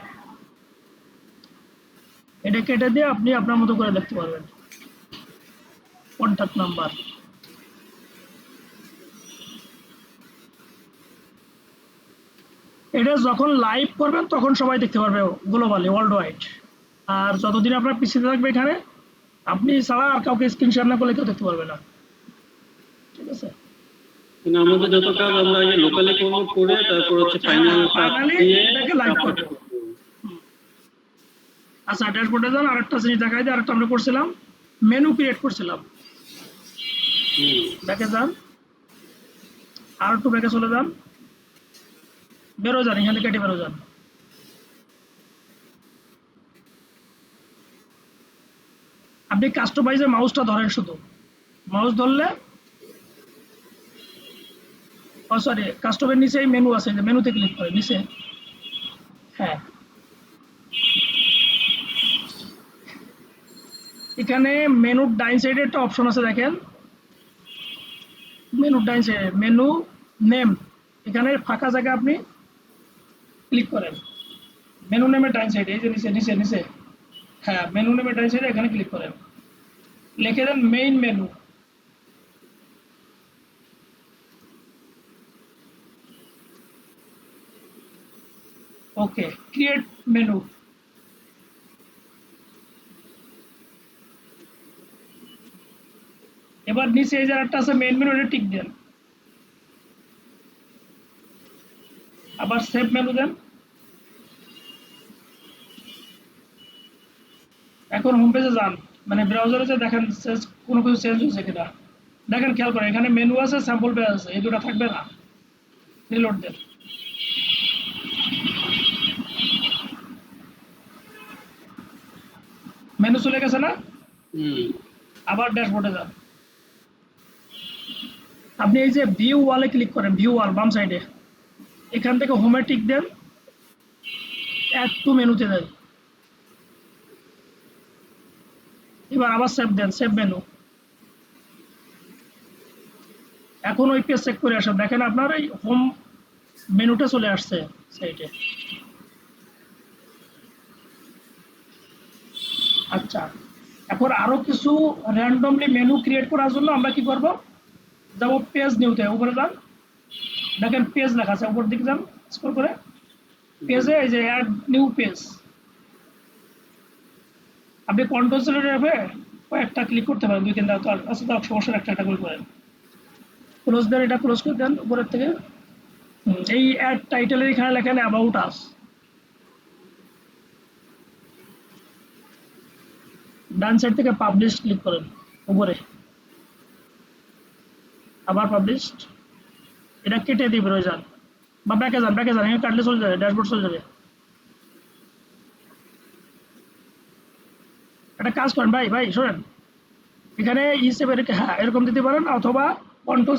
এটা কেটে দিয়ে আপনি আপনার মতো করে দেখতে পারবেন। কন্ট্যাক্ট নাম্বার, এটা যখন লাইভ করবেন তখন সবাই দেখতে পারবে গ্লোবালি, ওয়ার্ল্ড ওয়াইড। আর যতদিন আপনার পিসিতে থাকবে এখানে, আপনি ছাড়া আর কাউকে স্ক্রিন শেয়ার না করলে কেউ দেখতে পারবে না, ঠিক আছে। আমাদের যত কাজ আমরা এই লোকালি করে তারপর হচ্ছে ফাইনালি এটাকে লাইভ করব। আচ্ছা, ড্যাশবোর্ডে যান, আরেকটা জিনিস দেখাই দিই, আরেকটা আমরা করছিলাম, মেনু ক্রিয়েট করছিলাম। ব্যাকে যান, আর একটু ব্যাকে চলে যান, বেরো যান, এখানে কেটে বেরো যান। আপনি কাস্টমাইজের মাউসটা ধরেন, শুধু মাউস ধরলে, সরি, কাস্টমাইজের নিচে মেনু আছে, যে মেনুতে ক্লিক করেন নিচে, হ্যাঁ এখানে মেনুর ডাইন সাইডে একটা অপশন আছে দেখেন, মেনুর ডাইন সাইডে মেনু নেম, এখানে ফাঁকা জায়গা আপনি ক্লিক করেন, মেনু নেমের ডাইন সাইডে, এই যে নিচে, হ্যাঁ মেনু নেমের ডাইন সাইডে এখানে ক্লিক করেন, লিখে দেন মেইন মেনু, ওকে, ক্রিয়েট মেনু। এবার নিচে এই যে একটা আছে মেইন মেনু, এটা টিক দেন, আবার সেভ মেনু দেন। এখন হোম পেজে যান, মানে ব্রাউজারে যে দেখেন কোনো কিছু চেঞ্জ হয়েছে কিনা, দেখেন খেয়াল করেন, এখানে মেনু আছে, স্যাম্পল পেজ আছে, এই দুটো থাকবে না, রিলোড দেন। মেনু চলে গেছে না, আবার ড্যাশবোর্ডে যান, আপনি এই যে ভিউ ওয়ালে ক্লিক করেন, ভিউ ওয়াল বাম সাইডে, এখান থেকে হোমে টিক দেন, অ্যাড টু মেনুতে দেন, এবার আবার সেভ দেন, সেভ মেনু। এখন ওই পেজ চেক করে আসেন, দেখেন আপনার এই হোম মেনুটা চলে আসছে সাইটে। আচ্ছা, এখন আরো কিছু র্যান্ডমলি মেনু ক্রিয়েট করার জন্য আমরা কি করব, যাব পেজ নিউতে, উপরে যান, দেখেন পেজ লেখা আছে, উপর দিকে যান স্ক্রল করে, পেজে এই যে অ্যাড নিউ পেজ, আপনি কন্ট্রোল সিলেক্ট রেখে কয়েকটা ক্লিক করতে পারেন, 2-3টা তো আছে, তো সমস্যা একটা করে করেন, ক্লোজ দেন, এটা ক্লোজ করে দেন উপরের থেকে। এই অ্যাড টাইটেলের এখানে লেখেন অ্যাবাউট আস, ডান সাইড থেকে পাবলিশ ক্লিক করেন উপরে, আবার পাবলিশড, এটা কেটে দিবে রয়ে যান, বা ব্যাকে যান, ব্যাকে যান, এখানে কাটলে চলে যাবে, ড্যাশবোর্ড চলে যাবে। একটা কাজ করেন ভাই, ভাই শোনেন, এখানে ই সেভে রেখে, হ্যাঁ এরকম দিতে পারেন, অথবা কন্ট্রোল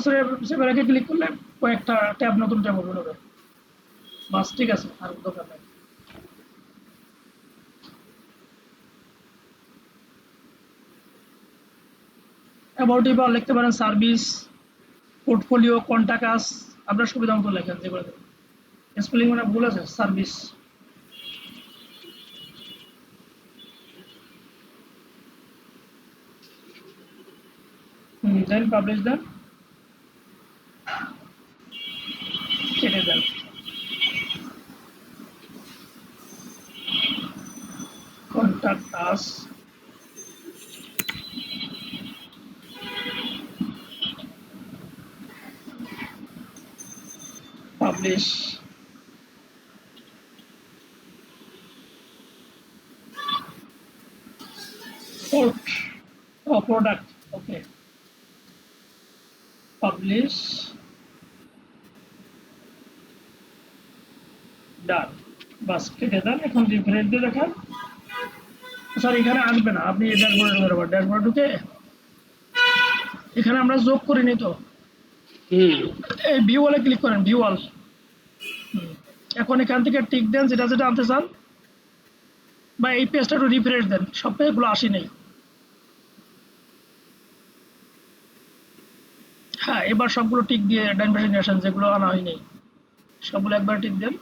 সেভে রেখে ক্লিক করলে কয়েকটা ট্যাব, নতুন ট্যাব ওপেন হবে, বাস ঠিক আছে, আর দরকার নেই। অ্যাবাউট এবার লিখতে পারেন সার্ভিস, পোর্টফোলিও, কন্টাক্ট আস, আপনার সুবিধা মতো লেখেন, যেগুলো স্পেলিং মানে ভুল আছে, সার্ভিস। দেন পাবলিশ দেন, কেটে দেন, contact us, publish, port, product, okay, publish, done, বাস কেটে দেন। এখন রিফ্রেশ দিয়ে দেখেন, সরি এখানে আসবে না, আপনি ড্যাশবোর্ডে ঢুকে, ড্যাশবোর্ডে ঢুকে এখানে আমরা যোগ করিনি তো, এই ভিউ ওয়ালে ক্লিক করেন, ভিউ ওয়াল, এখন এখান থেকে টিক দেন যেটা যেটা আনতে চান, বা এই পেজটা একটু রিফ্রেশ দেন, সব পেজগুলো আসি নেই। হ্যাঁ এবার সবগুলো টিক দিয়ে ডান পাশে নিয়ে আসেন, যেগুলো আনা হয়নি সবগুলো একবার টিক দেন।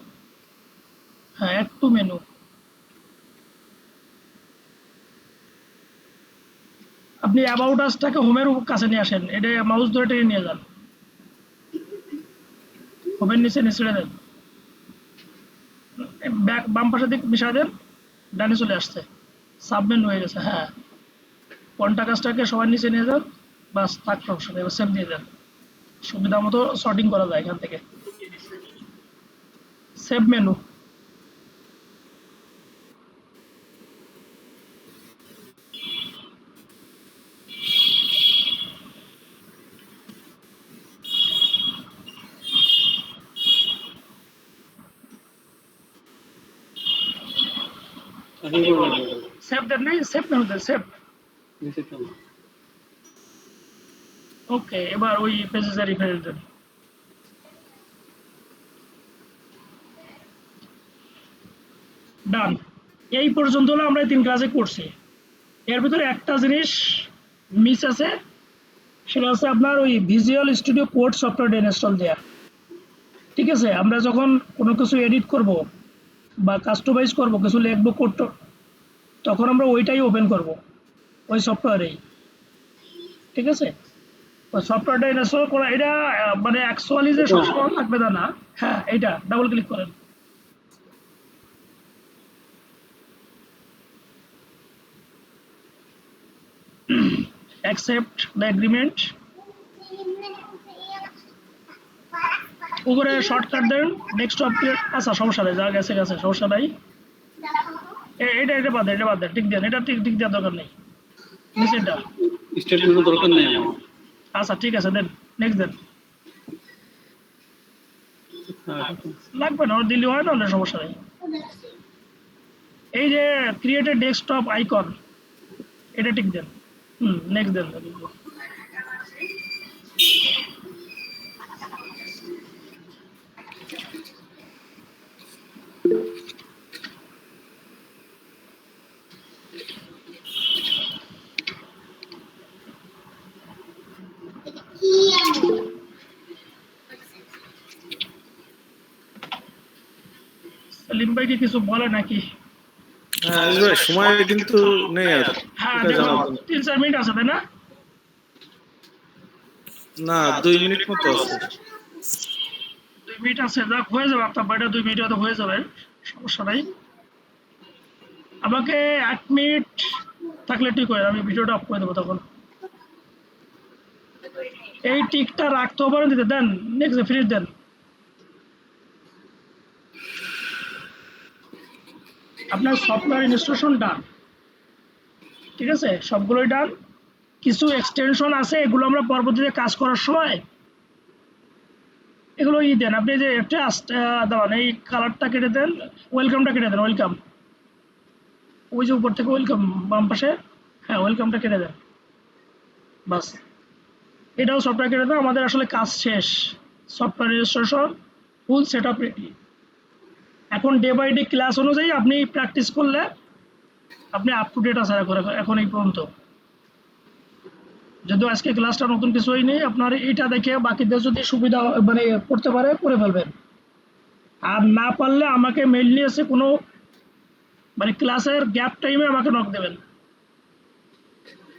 হ্যাঁ অ্যাড টু মেনু, আপনি অ্যাবাউট আসটাকে হোমের কাছে নিয়ে আসেন, এটা মাউস ধরে টেনে নিয়ে যান, হোমের নিচে ছেড়ে দেন, ব্যাক বাম পাশে দিক মিশা দেন, ডানে চলে আসছে, সাবমেনু হয়ে গেছে। হ্যাঁ কন্টাক্ট কাজটাকে সবার নিচে নিয়ে যান, বাস থাক, সমস্যা নেই, এবার সেভ দিয়ে দেন, সুবিধা মতো সর্টিং করা যায় এখান থেকে। সেভ মেনু, সেভ দেন, নেই সেভ মেনু দেন, সেভ, ওকে। এবার ওই পেজে রিফ্রেশ দেন, ডান। এই পর্যন্ত হলো আমরা 3 ক্লাসে করছি, এর ভিতরে একটা জিনিস মিস আছে, সেটা হচ্ছে আপনার ওই ভিজুয়াল স্টুডিও কোড সফটওয়্যারটা ইনস্টল দেওয়া। ঠিক আছে, আমরা যখন কোনো কিছু এডিট করব বা কাস্টমাইজ করব, কিছু লিখবো কোড, তখন আমরা ওইটাই ওপেন করব ওই সফটওয়্যারেই। ঠিক আছে, ওই সফটওয়্যারটা ইনস্টল করা, এটা মানে অ্যাকচুয়ালি যে সবসময় থাকবে তা না। হ্যাঁ এইটা ডাবল ক্লিক করেন, accept the agreement, উপরে শর্টকাট দেন, নেক্সট আপডেট, আচ্ছা সমস্যা নেই, যা গেছে গেছে, সমস্যা নাই, এটা এটা বাদ দেন, এটা বাদ দেন, ঠিক দেন, এটা ঠিক ঠিক দেওয়ার দরকার নেই, নিচেরটা স্টেটমেন্টের দরকার নেই আমার। আচ্ছা ঠিক আছে, দেন নেক্সট দেন, লাগবে না, ওর দিলে হয় না, হলে সমস্যা নেই। এই যে ক্রিয়েটেড ডেস্কটপ আইকন, এটা ঠিক দেন, নেক্সট দেন, সেলিম ভাই কি কিছু বলে নাকি? হ্যাঁ আজিজ ভাই, সময় কিন্তু নেই আর হ্যাঁ এটা দেখো জানার জন্য। 3-4 মিনিট আছে তাই না? না 2 মিনিট মতো আছে। 2 মিনিট আছে, যাক হয়ে যাবে, আপনার বাড়িটা 2 মিনিট হয়তো হয়ে যাবে, সমস্যা নাই। আমাকে 1 মিনিট থাকলে ঠিক হয়, আমি ভিডিওটা অফ করে দেবো তখন। এই টিকটা রাখতে পারেন, দিতে দেন, নেক্সট ফিনিশ দেন। আপনার সফটওয়্যার ইনস্টলেশন ডান, ঠিক আছে, সবগুলোই ডান। কিছু এক্সটেনশন আছে, এগুলো আমরা পরবর্তীতে কাজ করার সময় এগুলো দেন। আপনি যে একটা দাঁড়ান, এই কালারটা কেটে দেন, ওয়েলকামটা কেটে দেন, ওয়েলকাম, ওই যে উপর থেকে ওয়েলকাম বাম পাশে, হ্যাঁ ওয়েলকামটা কেটে দেন, বাস। এটাও সফটওয়্যার কেটে দেন। আমাদের আসলে কাজ শেষ, software registration full set up ready. এখন ডে বাই ডে ক্লাস অনুযায়ী আপনি প্র্যাকটিস করলে আপনি আপ টু ডেট আছেন এখন এই পর্যন্ত। যদিও আজকে ক্লাসটা নতুন কিছুই নেই, আপনার এটা দেখে বাকিদের যদি সুবিধা মানে করতে পারে করে ফেলবেন, আর না পারলে আমাকে মেইল এসে কোনো মানে ক্লাসের গ্যাপ টাইমে আমাকে নক দেবেন,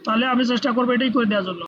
তাহলে আমি চেষ্টা করবো এটাই করে দেওয়ার জন্য।